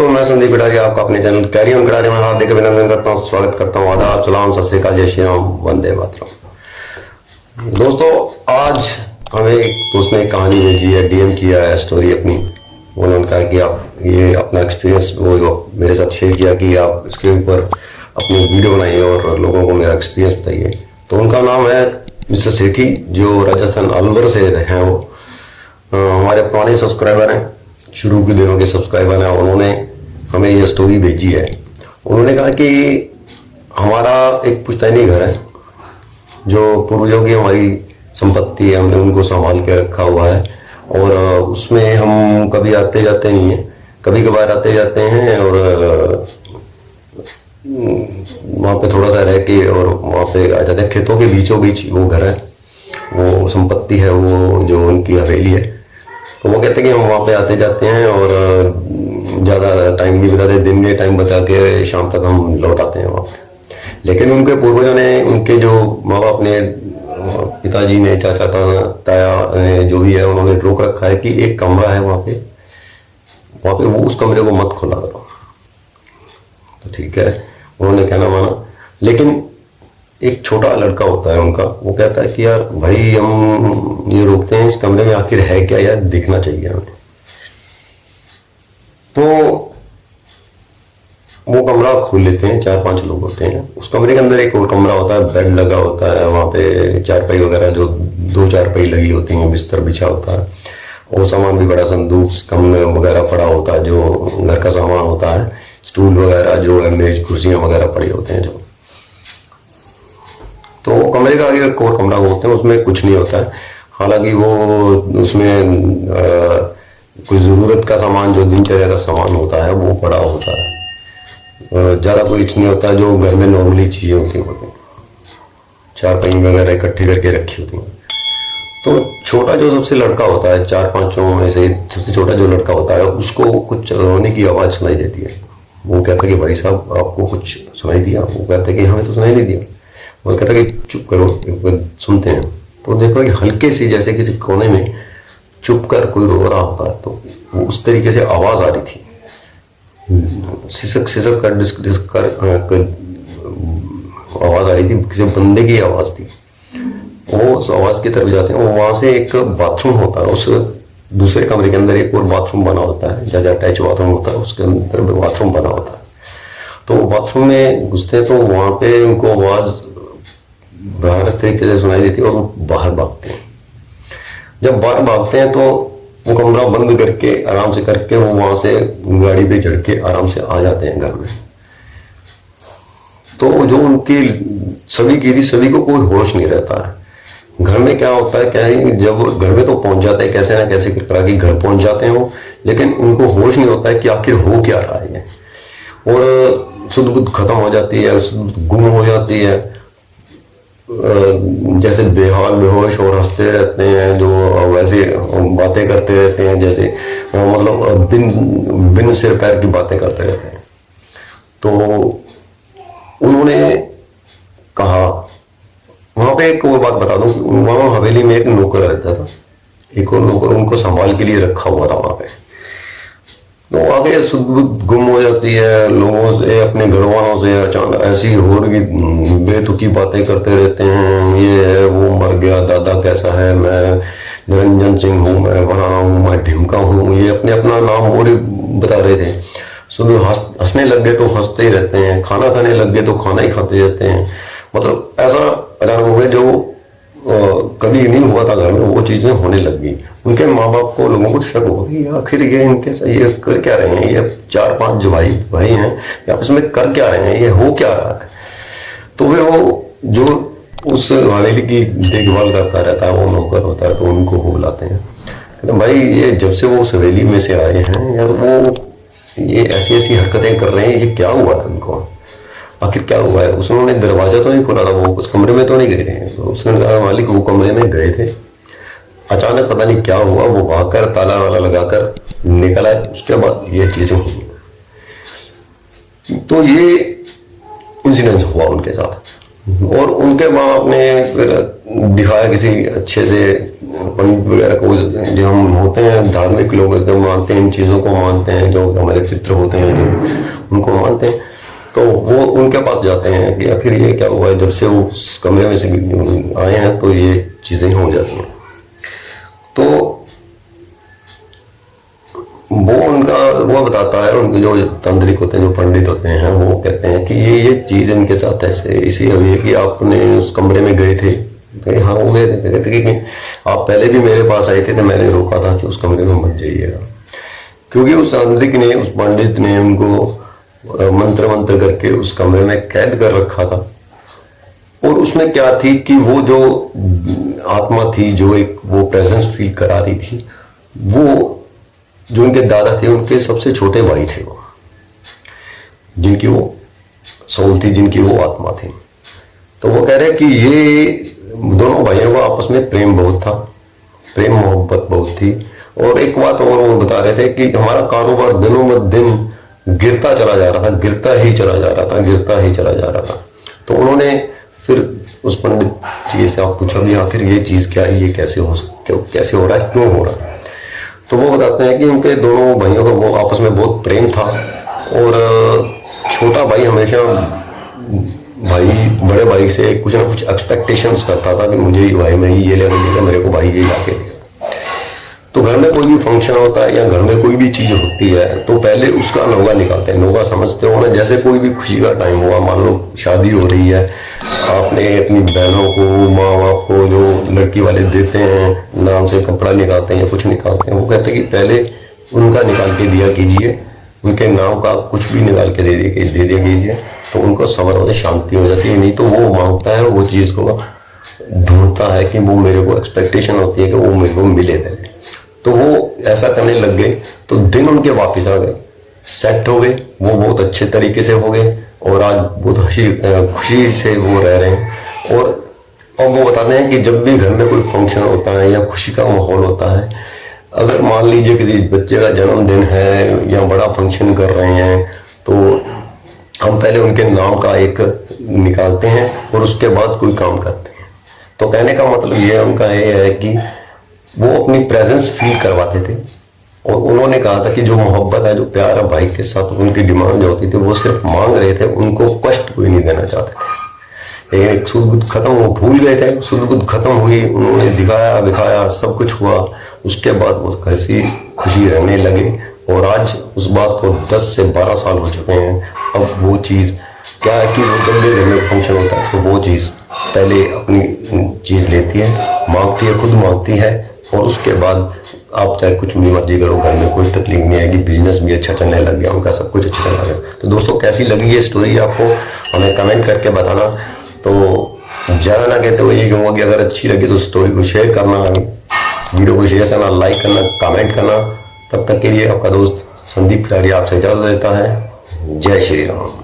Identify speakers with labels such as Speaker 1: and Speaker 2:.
Speaker 1: दोस्तों, मैं संदीप कटारिया आपका अपने चैनल कैरी ऑन कटारिया में हार्दिक अभिनंदन करता हूँ, स्वागत करता हूँ। आदाब, सलाम, सत श्री अकाल, जय श्री राम, वंदे मातरम। दोस्तों, आज हमें एक दोस्त ने कहानी भेजी है, डीएम किया है स्टोरी अपनी। उन्होंने कहा कि आप ये अपना एक्सपीरियंस वो मेरे साथ शेयर किया कि आप इसके ऊपर अपनी वीडियो बनाइए और लोगों को मेरा एक्सपीरियंस बताइए। तो उनका नाम है मिस्टर सेठी, जो राजस्थान अलवर से हैं। वो हमारे पुराने सब्सक्राइबर हैं, शुरू के दिनों के सब्सक्राइबर हैं। उन्होंने हमें ये स्टोरी भेजी है। उन्होंने कहा कि हमारा एक पुश्तैनी घर है जो पूर्वजों की हमारी संपत्ति है, हमने उनको संभाल के रखा हुआ है और उसमें हम कभी आते जाते नहीं हैं, कभी कभार आते जाते हैं और वहाँ पे थोड़ा सा रह के और वहाँ पे आ जाते हैं। खेतों के बीचों बीच वो घर है, वो संपत्ति है, वो जो उनकी हवेली है। तो वो कहते हैं कि हम वहाँ पे आते जाते हैं और ज़्यादा टाइम नहीं बिताते, दिन में टाइम बता के शाम तक हम लौट आते हैं वहाँ पे। लेकिन उनके पूर्वजों ने, उनके जो माँ बाप ने, पिताजी ने, चाचा ताया ने, जो भी है, उन्होंने रोक रखा है कि एक कमरा है वहाँ पे वो उस कमरे को मत खोला करो। तो ठीक है, उन्होंने कहना माना। लेकिन एक छोटा लड़का होता है उनका, वो कहता है कि यार भाई, हम ये रोकते हैं, इस कमरे में आखिर है क्या यार, देखना चाहिए हमें। तो वो कमरा खोल लेते हैं, 4-5 लोग होते हैं। उस कमरे के अंदर एक और कमरा होता है, बेड लगा होता है, वहाँ पे चारपाई वगैरह, जो 2 चारपाई लगी होती हैं, बिस्तर बिछा होता है और सामान भी बड़ा, संदूक कमरे वगैरह पड़ा होता है, जो घर का सामान होता है, स्टूल वगैरह, जो है मेज कुर्सियां वगैरह पड़ी होते हैं जो। तो कमरे का आगे एक और कमरा बोलते हैं, उसमें कुछ नहीं होता है। हालांकि वो उसमें कुछ ज़रूरत का सामान, जो दिनचर्या का सामान होता है, वो पड़ा होता है। ज़्यादा कुछ नहीं होता है, जो घर में नॉर्मली चीज़ें होती हैं, चारपाई वगैरह इकट्ठी करके रखी होती हैं। तो छोटा जो सबसे लड़का होता है, 4-5 में से सबसे छोटा जो लड़का होता है, उसको कुछ रोने की आवाज़ सुनाई देती है। वो कहता है कि भाई साहब, आपको कुछ सुनाई दिया? वो कहता है कि हमें तो सुनाई नहीं दिया। वो कहता है कि चुप करो, सुनते हैं। तो देखो कि हल्के सी, जैसे किसी कोने में चुप कर कोई रो रहा होता है, तो वो उस तरीके से आवाज आ रही थी, सिसक सिसक कर डिस्क कर आवाज आ रही थी, किसी बंदे की आवाज थी। वो उस आवाज की तरफ जाते हैं, वहां से एक बाथरूम होता है, उस दूसरे कमरे के अंदर एक और बाथरूम बना होता है, जैसे अटैच बाथरूम होता है, उसके अंदर बाथरूम बना होता है। तो बाथरूम में घुसते हैं तो वहां पे उनको आवाज बाहर तरीके से सुनाई देती है और वो बाहर भागते हैं। जब बाहर भागते हैं तो वो कमरा बंद करके, आराम से करके, वो वहां से गाड़ी पे चढ़ के आराम से आ जाते हैं घर में। तो जो उनकी सभी की थी, सभी को कोई होश नहीं रहता है। घर में क्या होता है, क्या है, जब घर में तो पहुंच जाते हैं, कैसे ना कैसे करा के घर पहुंच जाते हैं वो, लेकिन उनको होश नहीं होता है कि आखिर हो क्या रहा है। और सुध बुध खत्म हो जाती है, गुम हो जाती है, जैसे बेहाल बेहोश और हंसते रहते हैं, जो वैसे बातें करते रहते हैं, जैसे मतलब बिन सिर पैर की बातें करते रहते हैं। तो उन्होंने कहा, वहां पे एक और बात बता दूं, वहां हवेली में एक नौकर रहता था, एक और नौकर उनको संभाल के लिए रखा हुआ था वहां पे। तो आगे सुध गुम हो जाती है, लोगों से, अपने घर वालों से अचानक ऐसी और भी बेतुकी बातें करते रहते हैं। ये है, वो मर गया, दादा कैसा है, मैं निरंजन सिंह हूँ, मैं फलाना हूँ, मैं ढिमका हूँ, ये अपने अपना नाम और बता रहे थे। सुबह हंसने लग गए तो हंसते ही रहते हैं, खाना खाने लग गए तो खाना ही खाते रहते हैं। मतलब ऐसा अचानक हो गया जो कभी नहीं हुआ था घर में, वो चीजें होने लग गई। उनके माँ बाप को, लोगों को शक हो गई, आखिर ये इनके ये कर क्या रहे हैं, ये 4-5 जो भाई हैं, आपस में कर क्या रहे हैं, ये हो क्या रहा है। तो फिर वो जो उस हवेली की देखभाल करता रहता है, वो नौकर होता है, तो उनको वो बुलाते हैं, कहते भाई, ये जब से वो उस हवेली में से आए हैं यार, वो ये ऐसी ऐसी हरकतें कर रहे हैं, ये क्या हुआ है उनको, आखिर क्या हुआ है। उसने दरवाजा तो नहीं खोला था, वो उस कमरे में तो नहीं गए थे। तो उसने कहा, मालिक वो कमरे में गए थे, अचानक पता नहीं क्या हुआ, वो भागकर ताला वाला लगाकर निकल आए, उसके बाद ये चीजें हुई। तो ये इंसिडेंस हुआ उनके साथ और उनके माँ बाप ने फिर दिखाया किसी अच्छे से पंडित वगैरह को, जो हम होते हैं धार्मिक लोग एकदम मानते हैं, इन चीज़ों को मानते हैं, जो हमारे पितृ होते हैं जो उनको मानते हैं, तो वो उनके पास जाते हैं कि आखिर ये क्या हुआ है, जब से वो उस कमरे में से आए हैं तो ये चीज़ें हो जाती हैं। तो वो बताता है, उनके जो तांत्रिक होते हैं, जो पंडित होते हैं, वो कहते हैं कि ये चीज़ इनके साथ ऐसे इसी हुई है कि आपने उस कमरे में गए थे, तो हाँ वो गए थे, कहते थे कि आप पहले भी मेरे पास आए थे तो मैंने रोका था कि उस कमरे में मत जाइएगा, क्योंकि उस तांत्रिक ने, उस पंडित ने उनको मंत्र करके उस कमरे में कैद कर रखा था। और उसमें क्या थी कि वो जो आत्मा थी, जो एक वो प्रेजेंस फील करा रही थी, वो जो उनके दादा थे उनके सबसे छोटे भाई थे, वो जिनकी वो सोल थी, जिनकी वो आत्मा थी। तो वो कह रहे कि ये दोनों भाइयों को आपस में प्रेम बहुत था, प्रेम मोहब्बत बहुत थी। और एक बात और वो बता रहे थे कि हमारा कारोबार दिनों में दिन गिरता चला जा रहा था, गिरता ही चला जा रहा था, गिरता ही चला जा रहा था। तो उन्होंने फिर उस पंडित जी से आप पूछा भी आखिर ये चीज़ क्या है, ये कैसे हो रहा है, क्यों हो रहा है। तो वो बताते हैं कि उनके दोनों भाइयों का वो आपस में बहुत प्रेम था, और छोटा भाई हमेशा बड़े भाई से कुछ ना कुछ एक्सपेक्टेशंस करता था कि मुझे भाई में ये लेकर देगा, मेरे को भाई ये लाके देगा। तो घर में कोई भी फंक्शन होता है या घर में कोई भी चीज होती है तो पहले उसका नौगा निकालते हैं। नौगा समझते हो ना, जैसे कोई भी खुशी का टाइम हुआ, मान लो शादी हो रही है, आपने अपनी बहनों को, माँ बाप को जो लड़की वाले देते हैं नाम से कपड़ा निकालते हैं या कुछ निकालते हैं, वो कहते हैं कि पहले उनका निकाल के दिया कीजिए, उनके नाम का कुछ भी निकाल के दे दिया कीजिए, तो उनको सब्र होता है, शांति हो जाती है। नहीं तो वो मांगता है, वो चीज़ को ढूंढता है कि वो मेरे को एक्सपेक्टेशन होती है कि वो मेरे को मिले पहले। तो वो ऐसा करने लग गए, तो दिन उनके वापस आ गए, सेट हो गए, वो बहुत अच्छे तरीके से हो गए, और आज बहुत खुशी से वो रह रहे हैं। और वो बताते हैं कि जब भी घर में कोई फंक्शन होता है या खुशी का माहौल होता है, अगर मान लीजिए किसी बच्चे का जन्मदिन है या बड़ा फंक्शन कर रहे हैं, तो हम पहले उनके नाम का एक निकालते हैं और उसके बाद कोई काम करते हैं। तो कहने का मतलब ये उनका ये है कि वो अपनी प्रेजेंस फील करवाते थे, और उन्होंने कहा था कि जो मोहब्बत है, जो प्यार है भाई के साथ, उनकी डिमांड जो होती थी वो सिर्फ मांग रहे थे, उनको कष्ट कोई नहीं देना चाहते थे। लेकिन सुध बुध खत्म, वो भूल गए थे, सुध बुध खत्म हुई, उन्होंने दिखाया सब कुछ हुआ, उसके बाद वो हंसी खुशी रहने लगे। और आज उस बात को 10 से 12 साल हो चुके हैं। अब वो चीज़ क्या है कि वो जब भी घर में फंक्शन होता है तो वो चीज़ पहले अपनी चीज़ लेती है, मांगती है, खुद मांगती है, और उसके बाद आप चाहे कुछ भी मर्जी करो, घर में कोई तकलीफ नहीं आएगी, बिजनेस भी अच्छा चलने लग गया उनका, सब कुछ अच्छा चलने लगा। तो दोस्तों कैसी लगी ये स्टोरी आपको, हमें कमेंट करके बताना। तो ज़्यादा ना कहते हुए ये कहूँगा कि अगर अच्छी लगी तो स्टोरी को शेयर करना, वीडियो को शेयर करना, लाइक करना, कमेंट करना। तब तक के लिए आपका दोस्त संदीप खिलाड़ी आपसे इजाज़त देता है। जय श्री राम।